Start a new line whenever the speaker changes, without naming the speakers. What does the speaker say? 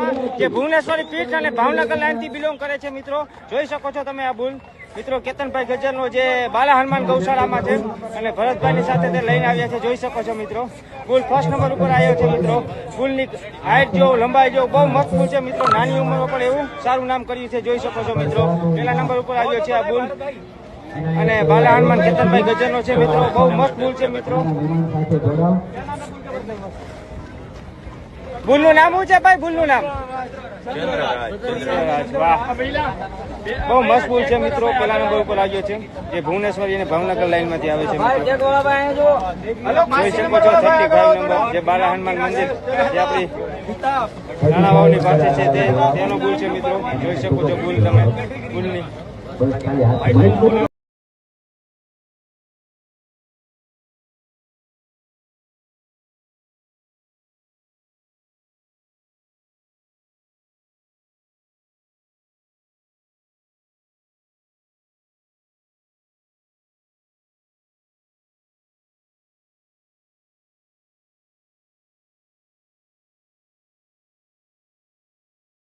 કરવામાં જે ભુવનેશ્વરી પીઠ અને ભાવનગર લાઈન થી બિલોંગ કરે છે મિત્રો. જોઈ શકો છો તમે આ બુલ મિત્રો કેતનભાઈ ગજરનો જે બાલા હનુમાન ગૌશાળામાં છે અને ભરતભાઈની સાથે તે લઈને આવ્યા છે. જોઈ શકો છો મિત્રો બુલ ફર્સ્ટ નંબર ઉપર આવ્યો છે મિત્રો. બુલની હાઈટ જો લંબાઈ જો બહુ મસ્ત બુલ છે મિત્રો. નાની ઉંમરમાં પણ એવું સારું નામ કર્યું છે. જોઈ શકો છો મિત્રો પહેલા નંબર ઉપર આવ્યો છે આ બુલ અને બાલા હનુમાન કેતનભાઈ ગજરનો છે મિત્રો. બહુ મસ્ત બુલ છે મિત્રો. બુલનું નામ શું છે ભાઈ? બુલનું નામ બહુ મસ્ત બુલ છે મિત્રો. પેલા નંબર ઉપર આવ્યો છે જે ભુવનેશ્વરી અને ભાવનગર લાઈન માંથી આવે છે. જોઈ શકો છો 35 નંબર જે બાલા હનુમાન મંદિર જે આપણી નાના વાવની પાસે છે તેનો બુલ છે મિત્રો. જોઈ શકો છો બુલ તમે બુલની